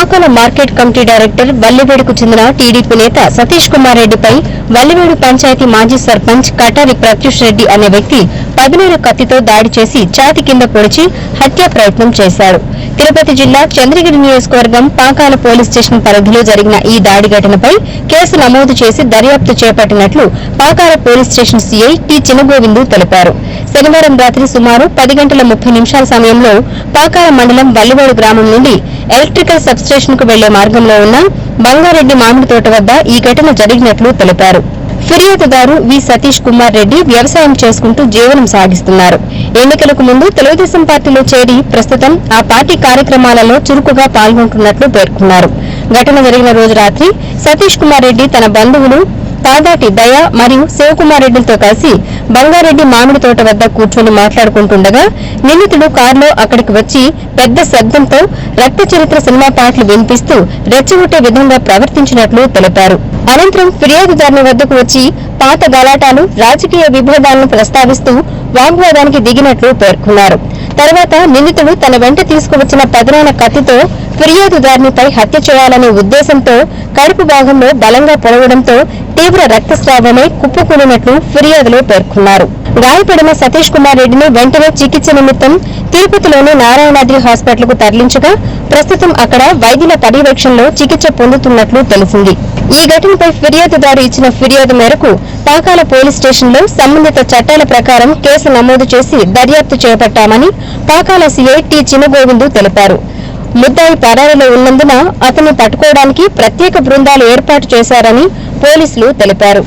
Pakala market committee director వల్లివేడుకు చెందిన TDP నేత సతీష్ కుమార్ రెడ్డిపై వల్లివేడు పంచాయతీ మాజీ సర్పంచ్ కటారి ప్రత్యూష్ రెడ్డి అనే వ్యక్తి పదునైన కత్తితో దాడి చేసి ఛాతీ కింద పొడిచి హత్యా ప్రయత్నం చేశాడు. తిరుపతి జిల్లా చంద్రగిరి నియోజకవర్గం పాకాల పోలీస్ స్టేషన్ పరిధిలో జరిగిన ఈ దాడి ఘటనపై కేసు నమోదు చేసి దర్యాప్తు చేపట్టినట్లు Pakala police station CI T Chinagovindu తెలిపారు. శనివారం రాత్రి సుమారు 10 గంటల 30 నిమిషాల సమయంలో పాకాల మండలం వల్లివేడు గ్రామం నుండి ఎలక్ట్రికల్ సబ్ స్టేషన్ కు వెళ్లే మార్గంలో ఉన్న బంగారెడ్డి మామిడి తోట వద్ద ఈ ఘటన జరిగినట్లు తెలిపారు. ఫిర్యాదుదారు వి సతీష్ కుమార్ రెడ్డి వ్యవసాయం చేసుకుంటూ జీవనం సాగిస్తున్నారు. ఎన్నికలకు ముందు తెలుగుదేశం పార్టీలో చేరి ప్రస్తుతం ఆ పార్టీ కార్యక్రమాలలో చురుకుగా పాల్గొంటున్నట్లు పేర్కొన్నారు. ఘటన జరిగిన రోజు రాత్రి సతీష్ కుమార్ రెడ్డి తన బంధువులు తాదాటి దయ మరియు శివకుమార్ రెడ్డిలతో కలిసి బంగారెడ్డి మామిడి తోట వద్ద కూర్చొని మాట్లాడుకుంటుండగా నిందితుడు కారులో అక్కడికి వచ్చి పెద్ద శబ్దంతో రక్త చరిత్ర సినిమా పాటలు వినిపిస్తూ రెచ్చగొట్టే విధంగా ప్రవర్తించినట్లు తెలిపారు. అనంతరం ఫిర్యాదుదారుని వద్దకు వచ్చి పాత గలాటాలు, రాజకీయ విభేదాలను ప్రస్తావిస్తూ వాగ్వాదానికి దిగినట్లు పేర్కొన్నారు. తర్వాత నిందితుడు తన వెంట తీసుకువచ్చిన పదునైన కత్తితో ఫిర్యాదుదారునిపై హత్య చేయాలనే ఉద్దేశంతో కడుపు భాగంలో బలంగా పొడవడంతో తీవ్ర రక్తస్రావమై కుప్పకూలినట్లు ఫిర్యాదులో పేర్కొన్నారు. గాయపడిన సతీష్ కుమార్ రెడ్డిని వెంటనే చికిత్స నిమిత్తం తిరుపతిలోని నారాయణాద్రి హాస్పిటల్ కు తరలించగా ప్రస్తుతం అక్కడ వైద్యుల పర్యవేక్షణలో చికిత్స పొందుతున్నట్లు తెలిసింది. ఈ ఘటనపై ఫిర్యాదుదారు ఇచ్చిన ఫిర్యాదు మేరకు పాకాల పోలీస్ స్టేషన్ లో సంబంధిత చట్టాల ప్రకారం కేసు నమోదు చేసి దర్యాప్తు చేపట్టామని పాకాల సీఐ టి చినగోవిందు తెలిపారు. ముద్దాయి పరారీలో ఉన్నందున అతన్ని పట్టుకోవడానికి ప్రత్యేక బృందాలు ఏర్పాటు చేశారని పోలీసులు తెలిపారు.